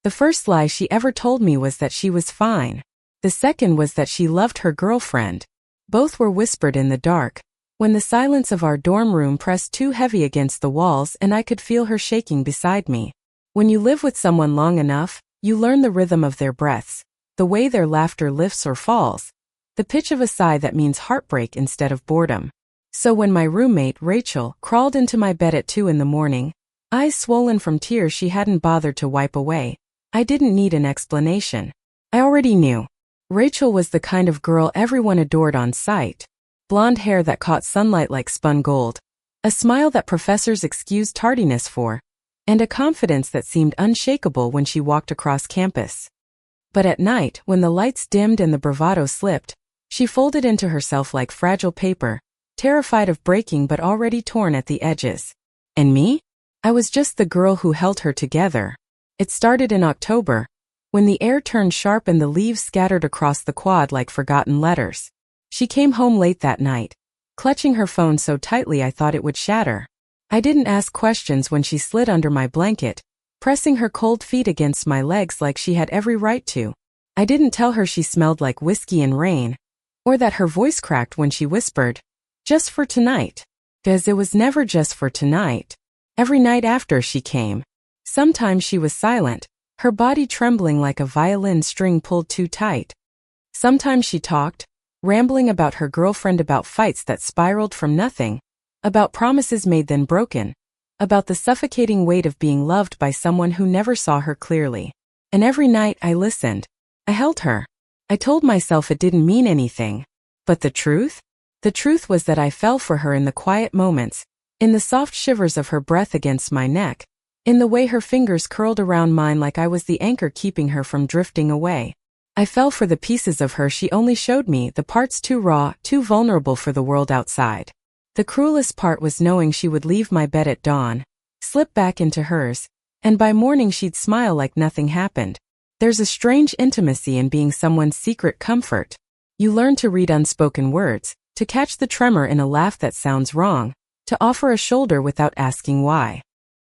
The first lie she ever told me was that she was fine. The second was that she loved her girlfriend. Both were whispered in the dark, when the silence of our dorm room pressed too heavy against the walls and I could feel her shaking beside me. When you live with someone long enough, you learn the rhythm of their breaths, the way their laughter lifts or falls, the pitch of a sigh that means heartbreak instead of boredom. So when my roommate, Rachel, crawled into my bed at 2 in the morning, eyes swollen from tears she hadn't bothered to wipe away, I didn't need an explanation. I already knew. Rachel was the kind of girl everyone adored on sight. Blonde hair that caught sunlight like spun gold, a smile that professors excused tardiness for, and a confidence that seemed unshakable when she walked across campus. But at night, when the lights dimmed and the bravado slipped, she folded into herself like fragile paper, terrified of breaking but already torn at the edges. And me? I was just the girl who held her together. It started in October, when the air turned sharp and the leaves scattered across the quad like forgotten letters. She came home late that night, clutching her phone so tightly I thought it would shatter. I didn't ask questions when she slid under my blanket, pressing her cold feet against my legs like she had every right to. I didn't tell her she smelled like whiskey and rain, or that her voice cracked when she whispered, "Just for tonight." 'Cause it was never just for tonight. Every night after she came. Sometimes she was silent, her body trembling like a violin string pulled too tight. Sometimes she talked, rambling about her girlfriend, about fights that spiraled from nothing, about promises made then broken, about the suffocating weight of being loved by someone who never saw her clearly. And every night I listened. I held her. I told myself it didn't mean anything. But the truth? The truth was that I fell for her in the quiet moments, in the soft shivers of her breath against my neck, in the way her fingers curled around mine like I was the anchor keeping her from drifting away. I fell for the pieces of her she only showed me, the parts too raw, too vulnerable for the world outside. The cruelest part was knowing she would leave my bed at dawn, slip back into hers, and by morning she'd smile like nothing happened. There's a strange intimacy in being someone's secret comfort. You learn to read unspoken words, to catch the tremor in a laugh that sounds wrong, to offer a shoulder without asking why.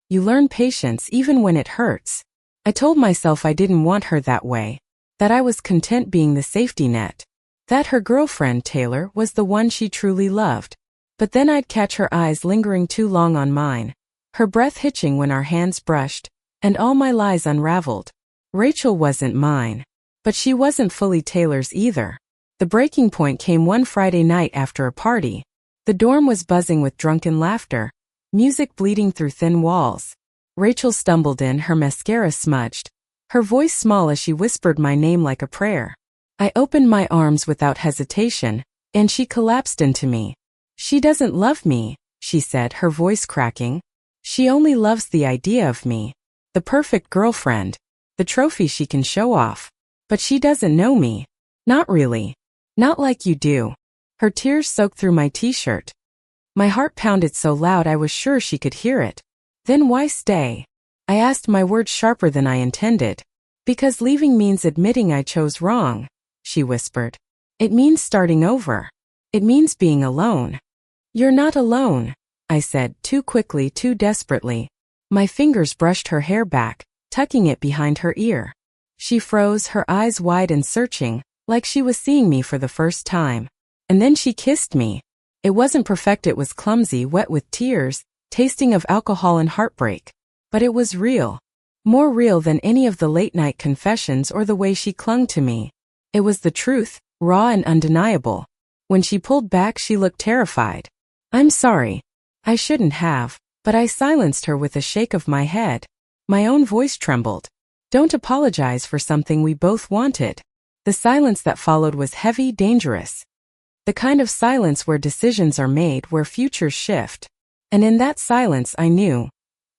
You learn patience even when it hurts. I told myself I didn't want her that way, that I was content being the safety net, that her girlfriend, Taylor, was the one she truly loved. But then I'd catch her eyes lingering too long on mine, her breath hitching when our hands brushed, and all my lies unraveled. Rachel wasn't mine, but she wasn't fully Taylor's either. The breaking point came one Friday night after a party. The dorm was buzzing with drunken laughter, music bleeding through thin walls. Rachel stumbled in, her mascara smudged, her voice small as she whispered my name like a prayer. I opened my arms without hesitation, and she collapsed into me. "She doesn't love me," she said, her voice cracking. "She only loves the idea of me. The perfect girlfriend. The trophy she can show off. But she doesn't know me. Not really. Not like you do." Her tears soaked through my t-shirt. My heart pounded so loud I was sure she could hear it. "Then why stay?" I asked, my words sharper than I intended. "Because leaving means admitting I chose wrong," she whispered. "It means starting over. It means being alone." "You're not alone," I said, too quickly, too desperately. My fingers brushed her hair back, tucking it behind her ear. She froze, her eyes wide and searching, like she was seeing me for the first time. And then she kissed me. It wasn't perfect, it was clumsy, wet with tears, tasting of alcohol and heartbreak. But it was real. More real than any of the late-night confessions or the way she clung to me. It was the truth, raw and undeniable. When she pulled back, she looked terrified. "I'm sorry. I shouldn't have," but I silenced her with a shake of my head. My own voice trembled. "Don't apologize for something we both wanted." The silence that followed was heavy, dangerous. The kind of silence where decisions are made, where futures shift. And in that silence I knew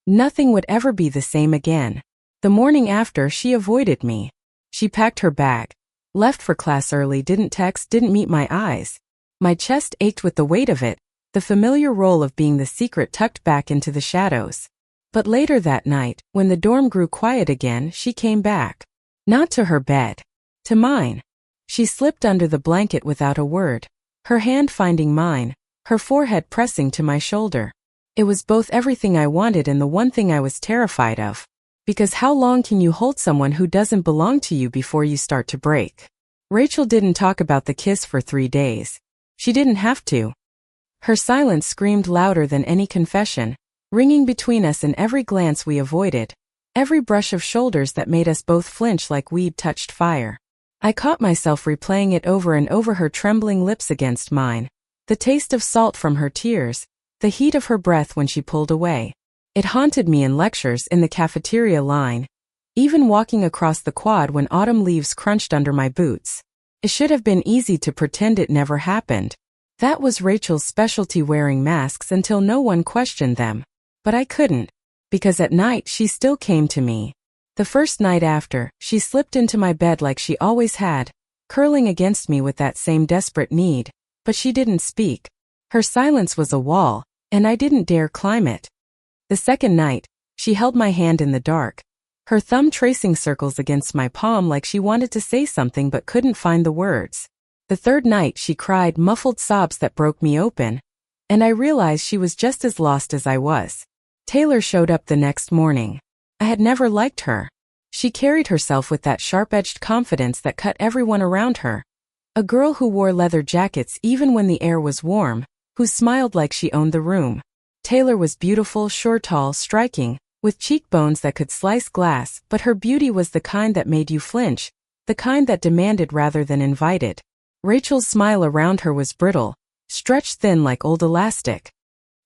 nothing would ever be the same again. The morning after, she avoided me. She packed her bag, left for class early, didn't text, didn't meet my eyes. My chest ached with the weight of it, the familiar role of being the secret tucked back into the shadows. But later that night, when the dorm grew quiet again, she came back. Not to her bed. To mine. She slipped under the blanket without a word, her hand finding mine, her forehead pressing to my shoulder. It was both everything I wanted and the one thing I was terrified of. Because how long can you hold someone who doesn't belong to you before you start to break? Rachel didn't talk about the kiss for 3 days. She didn't have to. Her silence screamed louder than any confession, ringing between us in every glance we avoided, every brush of shoulders that made us both flinch like we'd touched fire. I caught myself replaying it over and over, her trembling lips against mine, the taste of salt from her tears, the heat of her breath when she pulled away. It haunted me in lectures, in the cafeteria line, even walking across the quad when autumn leaves crunched under my boots. It should have been easy to pretend it never happened. That was Rachel's specialty, wearing masks until no one questioned them. But I couldn't, because at night she still came to me. The first night after, she slipped into my bed like she always had, curling against me with that same desperate need, but she didn't speak. Her silence was a wall, and I didn't dare climb it. The second night, she held my hand in the dark, her thumb tracing circles against my palm like she wanted to say something but couldn't find the words. The third night she cried muffled sobs that broke me open, and I realized she was just as lost as I was. Taylor showed up the next morning. I had never liked her. She carried herself with that sharp-edged confidence that cut everyone around her. A girl who wore leather jackets even when the air was warm, who smiled like she owned the room. Taylor was beautiful, sure, tall, striking, with cheekbones that could slice glass, but her beauty was the kind that made you flinch, the kind that demanded rather than invited. Rachel's smile around her was brittle, stretched thin like old elastic.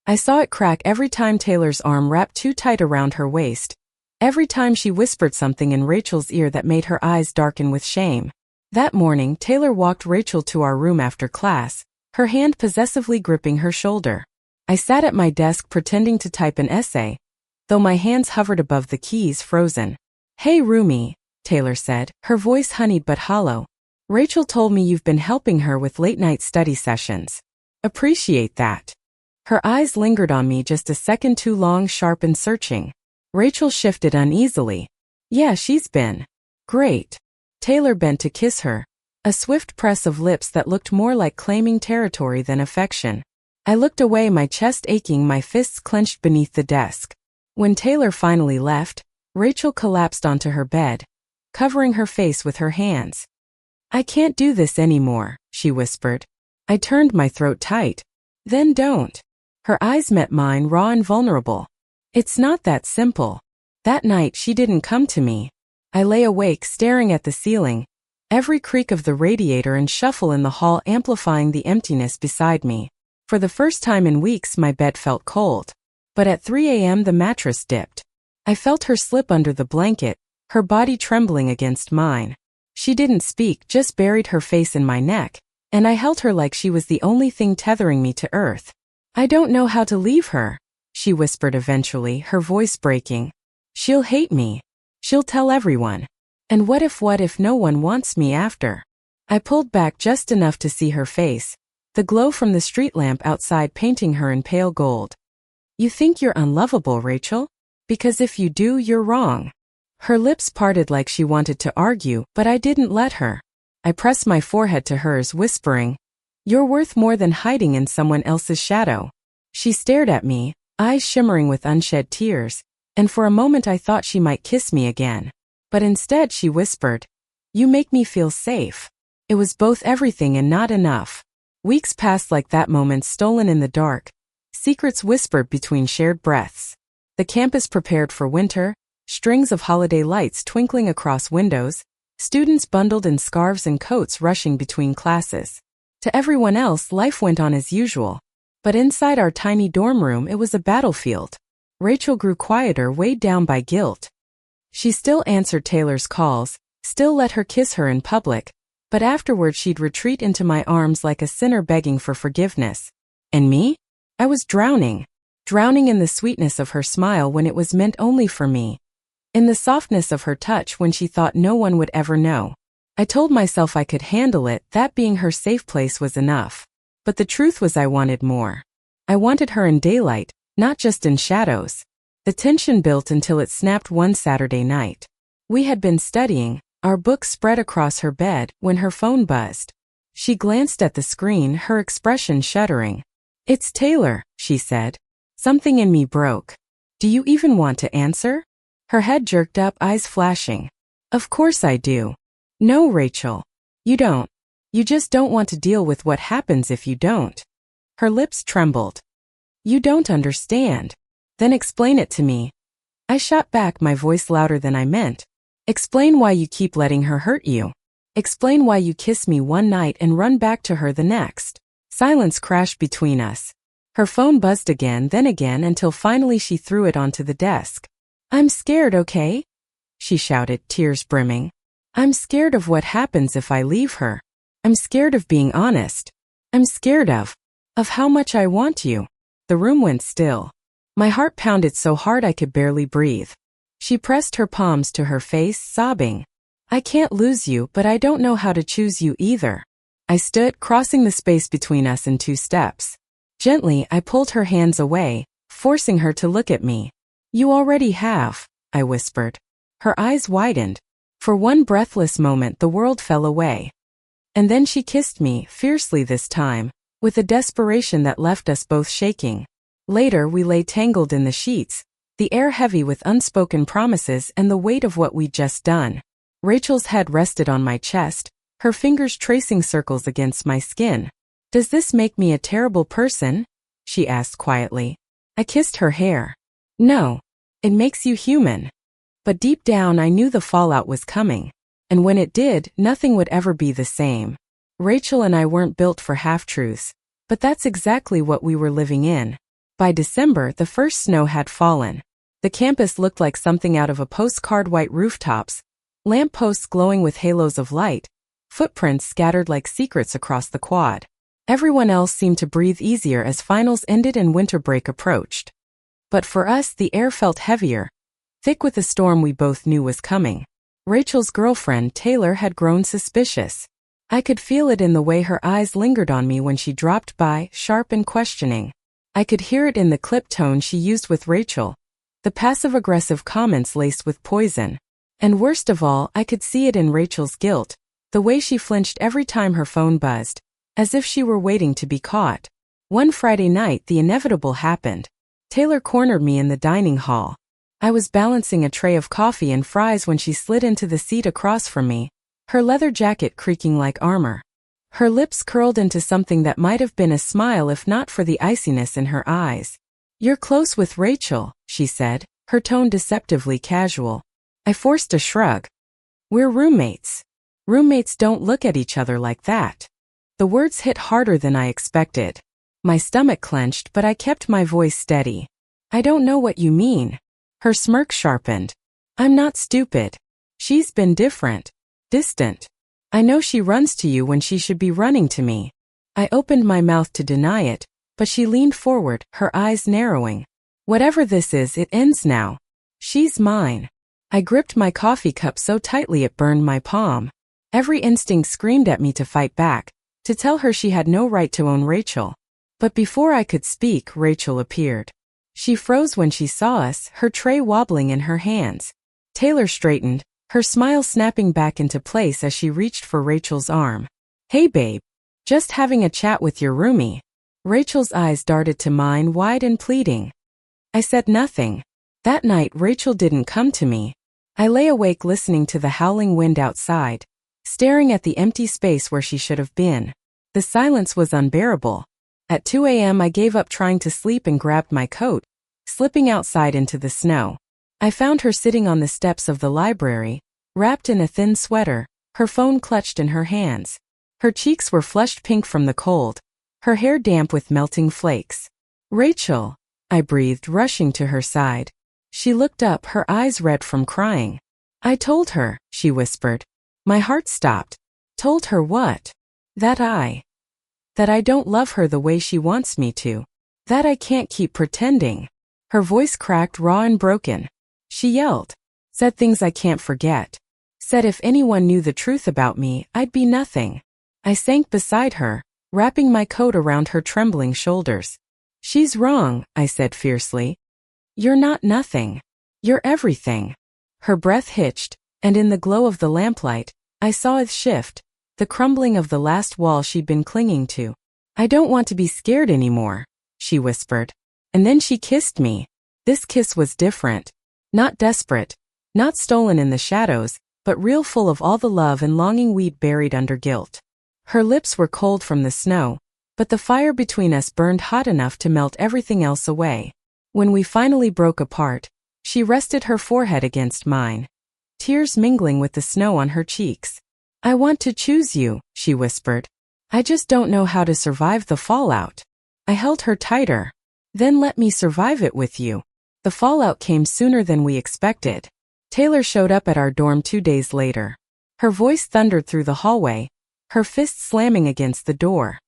I saw it crack every time Taylor's arm wrapped too tight around her waist, every time she whispered something in Rachel's ear that made her eyes darken with shame. That morning, Taylor walked Rachel to our room after class, her hand possessively gripping her shoulder. I sat at my desk pretending to type an essay, though my hands hovered above the keys, frozen. "Hey, Rumi," Taylor said, her voice honeyed but hollow. "Rachel told me you've been helping her with late-night study sessions. Appreciate that." Her eyes lingered on me just a second too long, sharp and searching. Rachel shifted uneasily. "Yeah, she's been great." Taylor bent to kiss her, a swift press of lips that looked more like claiming territory than affection. I looked away, my chest aching, my fists clenched beneath the desk. When Taylor finally left, Rachel collapsed onto her bed, covering her face with her hands. "I can't do this anymore," she whispered. I turned my throat tight. "Then don't." Her eyes met mine, raw and vulnerable. "It's not that simple." That night she didn't come to me. I lay awake staring at the ceiling, every creak of the radiator and shuffle in the hall amplifying the emptiness beside me. For the first time in weeks my bed felt cold. But at 3 a.m. the mattress dipped. I felt her slip under the blanket, her body trembling against mine. She didn't speak, just buried her face in my neck, and I held her like she was the only thing tethering me to earth. "I don't know how to leave her," she whispered eventually, her voice breaking. "She'll hate me. She'll tell everyone. And what if no one wants me after?" I pulled back just enough to see her face, the glow from the street lamp outside painting her in pale gold. "You think you're unlovable, Rachel? Because if you do, you're wrong." Her lips parted like she wanted to argue, but I didn't let her. I pressed my forehead to hers, whispering, "You're worth more than hiding in someone else's shadow." She stared at me, eyes shimmering with unshed tears, and for a moment I thought she might kiss me again. But instead she whispered, "You make me feel safe." It was both everything and not enough. Weeks passed like that, moments stolen in the dark, secrets whispered between shared breaths. The campus prepared for winter, strings of holiday lights twinkling across windows, students bundled in scarves and coats rushing between classes. To everyone else, life went on as usual. But inside our tiny dorm room, it was a battlefield. Rachel grew quieter, weighed down by guilt. She still answered Taylor's calls, still let her kiss her in public, but afterward she'd retreat into my arms like a sinner begging for forgiveness. And me? I was drowning in the sweetness of her smile when it was meant only for me, in the softness of her touch when she thought no one would ever know. I told myself I could handle it, that being her safe place was enough. But the truth was I wanted more. I wanted her in daylight, not just in shadows. The tension built until it snapped one Saturday night. We had been studying, our books spread across her bed, when her phone buzzed. She glanced at the screen, her expression shuddering. "It's Taylor," she said. Something in me broke. "Do you even want to answer?" Her head jerked up, eyes flashing. Of course I do. No, Rachel. You don't. You just don't want to deal with what happens if you don't. Her lips trembled. You don't understand. Then explain it to me. I shot back, my voice louder than I meant. Explain why you keep letting her hurt you. Explain why you kiss me one night and run back to her the next. Silence crashed between us. Her phone buzzed again, then again, until finally she threw it onto the desk. I'm scared, okay? She shouted, tears brimming. I'm scared of what happens if I leave her. I'm scared of being honest. I'm scared of how much I want you. The room went still. My heart pounded so hard I could barely breathe. She pressed her palms to her face, sobbing. I can't lose you, but I don't know how to choose you either. I stood, crossing the space between us in 2 steps. Gently, I pulled her hands away, forcing her to look at me. You already have, I whispered. Her eyes widened. For one breathless moment the world fell away. And then she kissed me, fiercely this time, with a desperation that left us both shaking. Later we lay tangled in the sheets, the air heavy with unspoken promises and the weight of what we'd just done. Rachel's head rested on my chest, her fingers tracing circles against my skin. Does this make me a terrible person? She asked quietly. I kissed her hair. No. It makes you human. But deep down I knew the fallout was coming. And when it did, nothing would ever be the same. Rachel and I weren't built for half-truths. But that's exactly what we were living in. By December, the first snow had fallen. The campus looked like something out of a postcard, white rooftops, lampposts glowing with halos of light, footprints scattered like secrets across the quad. Everyone else seemed to breathe easier as finals ended and winter break approached. But for us, the air felt heavier, thick with a storm we both knew was coming. Rachel's girlfriend, Taylor, had grown suspicious. I could feel it in the way her eyes lingered on me when she dropped by, sharp and questioning. I could hear it in the clipped tone she used with Rachel, the passive-aggressive comments laced with poison. And worst of all, I could see it in Rachel's guilt, the way she flinched every time her phone buzzed, as if she were waiting to be caught. One Friday night, the inevitable happened. Taylor cornered me in the dining hall. I was balancing a tray of coffee and fries when she slid into the seat across from me, her leather jacket creaking like armor. Her lips curled into something that might have been a smile if not for the iciness in her eyes. You're close with Rachel, she said, her tone deceptively casual. I forced a shrug. We're roommates. Roommates don't look at each other like that. The words hit harder than I expected. My stomach clenched, but I kept my voice steady. I don't know what you mean. Her smirk sharpened. I'm not stupid. She's been different. Distant. I know she runs to you when she should be running to me. I opened my mouth to deny it, but she leaned forward, her eyes narrowing. Whatever this is, it ends now. She's mine. I gripped my coffee cup so tightly it burned my palm. Every instinct screamed at me to fight back, to tell her she had no right to own Rachel. But before I could speak, Rachel appeared. She froze when she saw us, her tray wobbling in her hands. Taylor straightened, her smile snapping back into place as she reached for Rachel's arm. Hey babe. Just having a chat with your roomie. Rachel's eyes darted to mine, wide and pleading. I said nothing. That night Rachel didn't come to me. I lay awake listening to the howling wind outside, staring at the empty space where she should have been. The silence was unbearable. At 2 a.m. I gave up trying to sleep and grabbed my coat, slipping outside into the snow. I found her sitting on the steps of the library, wrapped in a thin sweater, her phone clutched in her hands. Her cheeks were flushed pink from the cold, her hair damp with melting flakes. Rachel, I breathed, rushing to her side. She looked up, her eyes red from crying. I told her, she whispered. My heart stopped. Told her what? That I don't love her the way she wants me to. That I can't keep pretending. Her voice cracked, raw and broken. She yelled. Said things I can't forget. Said if anyone knew the truth about me, I'd be nothing. I sank beside her, wrapping my coat around her trembling shoulders. She's wrong, I said fiercely. You're not nothing. You're everything. Her breath hitched, and in the glow of the lamplight, I saw it shift, the crumbling of the last wall she'd been clinging to. I don't want to be scared anymore, she whispered. And then she kissed me. This kiss was different. Not desperate, not stolen in the shadows, but real, full of all the love and longing we'd buried under guilt. Her lips were cold from the snow, but the fire between us burned hot enough to melt everything else away. When we finally broke apart, she rested her forehead against mine, tears mingling with the snow on her cheeks. "I want to choose you," she whispered. "I just don't know how to survive the fallout." I held her tighter. "Then let me survive it with you." The fallout came sooner than we expected. Taylor showed up at our dorm 2 days later. Her voice thundered through the hallway, her fist slamming against the door.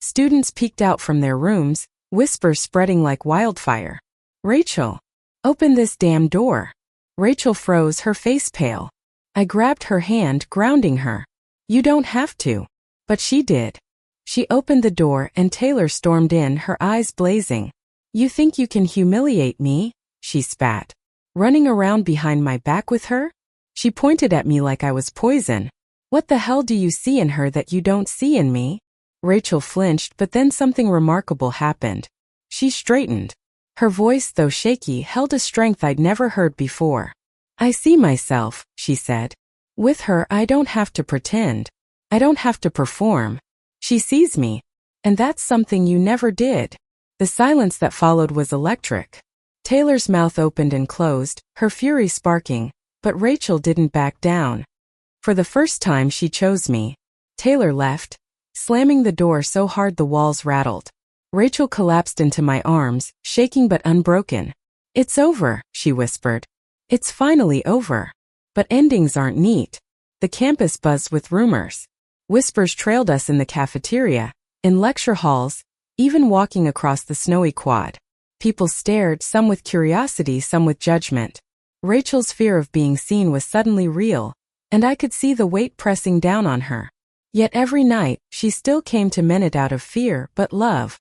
Students peeked out from their rooms, whispers spreading like wildfire. "Rachel, open this damn door." Rachel froze, her face pale. I grabbed her hand, grounding her. "You don't have to." But she did. She opened the door and Taylor stormed in, her eyes blazing. "You think you can humiliate me?" she spat. "Running around behind my back with her?" She pointed at me like I was poison. "What the hell do you see in her that you don't see in me?" Rachel flinched, but then something remarkable happened. She straightened. Her voice, though shaky, held a strength I'd never heard before. "I see myself," she said. "With her, I don't have to pretend. I don't have to perform. She sees me. And that's something you never did." The silence that followed was electric. Taylor's mouth opened and closed, her fury sparking, but Rachel didn't back down. For the first time, she chose me. Taylor left, slamming the door so hard the walls rattled. Rachel collapsed into my arms, shaking but unbroken. "It's over," she whispered. "It's finally over." But endings aren't neat. The campus buzzed with rumors. Whispers trailed us in the cafeteria, in lecture halls, even walking across the snowy quad. People stared, some with curiosity, some with judgment. Rachel's fear of being seen was suddenly real, and I could see the weight pressing down on her. Yet every night, she still came to men it out of fear, but love.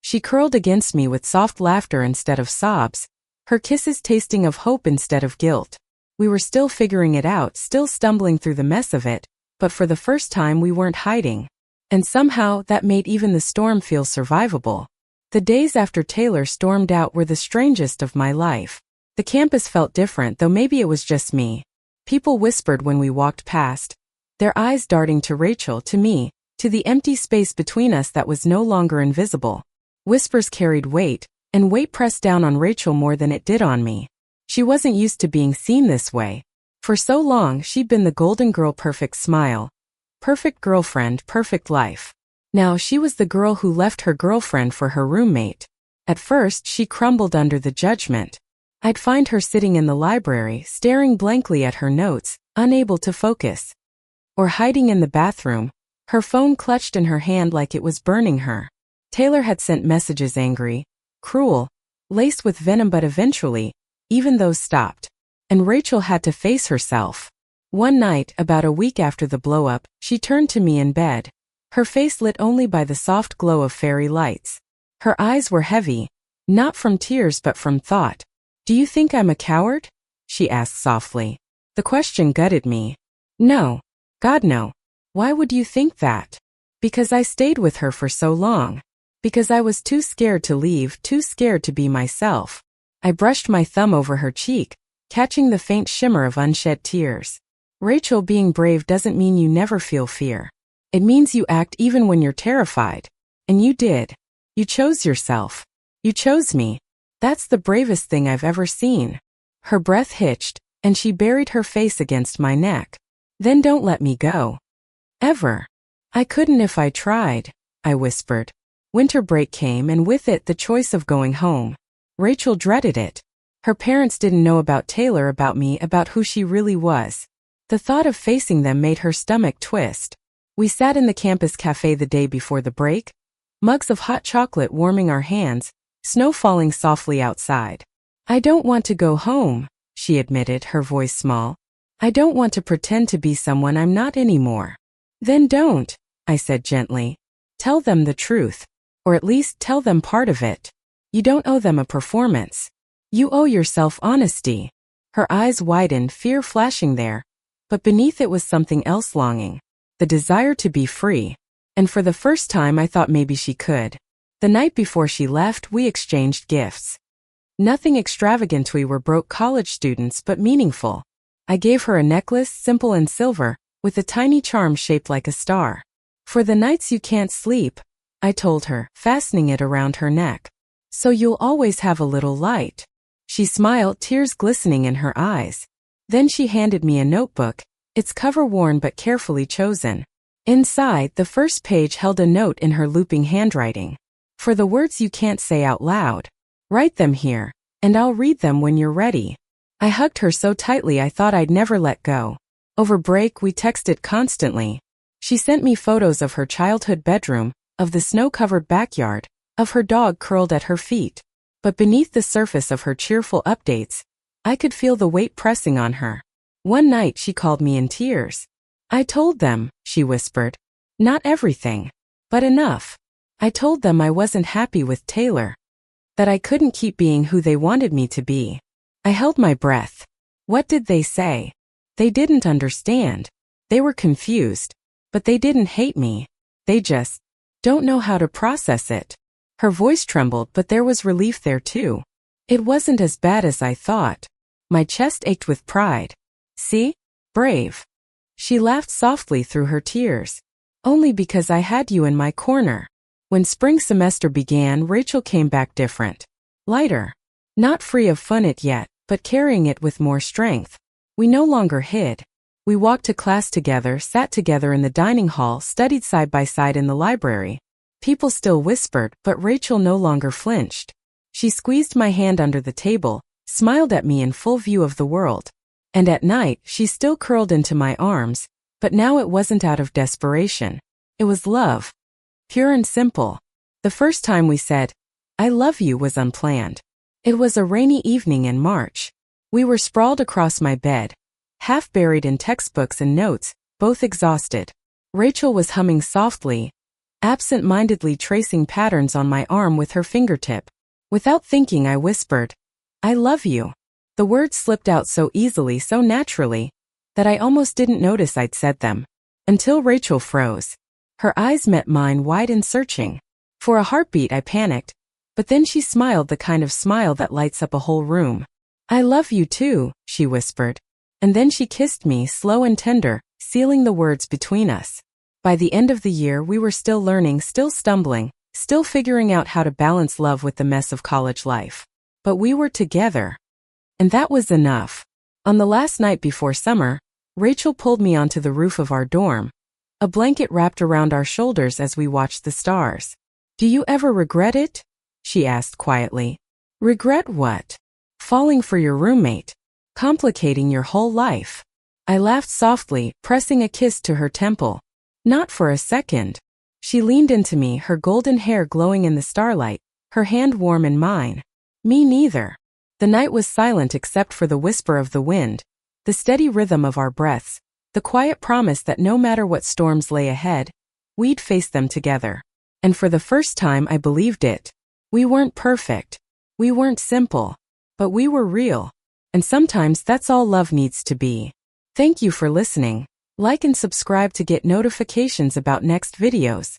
She curled against me with soft laughter instead of sobs, her kisses tasting of hope instead of guilt. We were still figuring it out, still stumbling through the mess of it, but for the first time we weren't hiding. And somehow that made even the storm feel survivable. The days after Taylor stormed out were the strangest of my life. The campus felt different, though maybe it was just me. People whispered when we walked past, their eyes darting to Rachel, to me, to the empty space between us that was no longer invisible. Whispers carried weight, and weight pressed down on Rachel more than it did on me. She wasn't used to being seen this way. For so long, she'd been the golden girl, perfect smile, perfect girlfriend, perfect life. Now she was the girl who left her girlfriend for her roommate. At first, she crumbled under the judgment. I'd find her sitting in the library, staring blankly at her notes, unable to focus. Or hiding in the bathroom, her phone clutched in her hand like it was burning her. Taylor had sent messages, angry, cruel, laced with venom, but eventually, even those stopped. And Rachel had to face herself. One night, about a week after the blow-up, she turned to me in bed, her face lit only by the soft glow of fairy lights. Her eyes were heavy, not from tears but from thought. "Do you think I'm a coward?" she asked softly. The question gutted me. No. God, no. Why would you think that? Because I stayed with her for so long. Because I was too scared to leave, too scared to be myself. I brushed my thumb over her cheek, catching the faint shimmer of unshed tears. Rachel, being brave doesn't mean you never feel fear. It means you act even when you're terrified. And you did. You chose yourself. You chose me. That's the bravest thing I've ever seen. Her breath hitched, and she buried her face against my neck. Then don't let me go. Ever. I couldn't if I tried, I whispered. Winter break came, and with it the choice of going home. Rachel dreaded it. Her parents didn't know about Taylor, about me, about who she really was. The thought of facing them made her stomach twist. We sat in the campus cafe the day before the break, mugs of hot chocolate warming our hands, snow falling softly outside. "I don't want to go home," she admitted, her voice small. "I don't want to pretend to be someone I'm not anymore." "Then don't," I said gently. "Tell them the truth. Or at least tell them part of it. You don't owe them a performance. You owe yourself honesty." Her eyes widened, fear flashing there, but beneath it was something else, longing. The desire to be free. And for the first time I thought maybe she could. The night before she left, we exchanged gifts. Nothing extravagant. We were broke college students, but meaningful. I gave her a necklace, simple and silver, with a tiny charm shaped like a star. For the nights you can't sleep, I told her, fastening it around her neck. So you'll always have a little light. She smiled, tears glistening in her eyes. Then she handed me a notebook, its cover worn but carefully chosen. Inside, the first page held a note in her looping handwriting. For the words you can't say out loud, write them here, and I'll read them when you're ready. I hugged her so tightly I thought I'd never let go. Over break, we texted constantly. She sent me photos of her childhood bedroom, of the snow-covered backyard, of her dog curled at her feet. But beneath the surface of her cheerful updates, I could feel the weight pressing on her. One night she called me in tears. I told them, she whispered. Not everything, but enough. I told them I wasn't happy with Taylor. That I couldn't keep being who they wanted me to be. I held my breath. What did they say? They didn't understand. They were confused. But they didn't hate me. They just don't know how to process it. Her voice trembled, but there was relief there too. It wasn't as bad as I thought. My chest ached with pride. See? Brave. She laughed softly through her tears. Only because I had you in my corner. When spring semester began, Rachel came back different. Lighter. Not free of fun yet, but carrying it with more strength. We no longer hid. We walked to class together, sat together in the dining hall, studied side by side in the library. People still whispered, but Rachel no longer flinched. She squeezed my hand under the table, smiled at me in full view of the world. And at night, she still curled into my arms, but now it wasn't out of desperation. It was love. Pure and simple. The first time we said, I love you, was unplanned. It was a rainy evening in March. We were sprawled across my bed, half buried in textbooks and notes, both exhausted. Rachel was humming softly, absent-mindedly tracing patterns on my arm with her fingertip. Without thinking, I whispered, I love you. The words slipped out so easily, so naturally, that I almost didn't notice I'd said them. Until Rachel froze. Her eyes met mine, wide and searching. For a heartbeat I panicked, but then she smiled, the kind of smile that lights up a whole room. I love you too, she whispered. And then she kissed me, slow and tender, sealing the words between us. By the end of the year we were still learning, still stumbling, still figuring out how to balance love with the mess of college life. But we were together. And that was enough. On the last night before summer, Rachel pulled me onto the roof of our dorm. A blanket wrapped around our shoulders as we watched the stars. Do you ever regret it? She asked quietly. Regret what? Falling for your roommate. Complicating your whole life. I laughed softly, pressing a kiss to her temple. Not for a second. She leaned into me, her golden hair glowing in the starlight, her hand warm in mine. Me neither. The night was silent except for the whisper of the wind, the steady rhythm of our breaths, the quiet promise that no matter what storms lay ahead, we'd face them together. And for the first time I believed it. We weren't perfect. We weren't simple. But we were real. And sometimes that's all love needs to be. Thank you for listening. Like and subscribe to get notifications about next videos.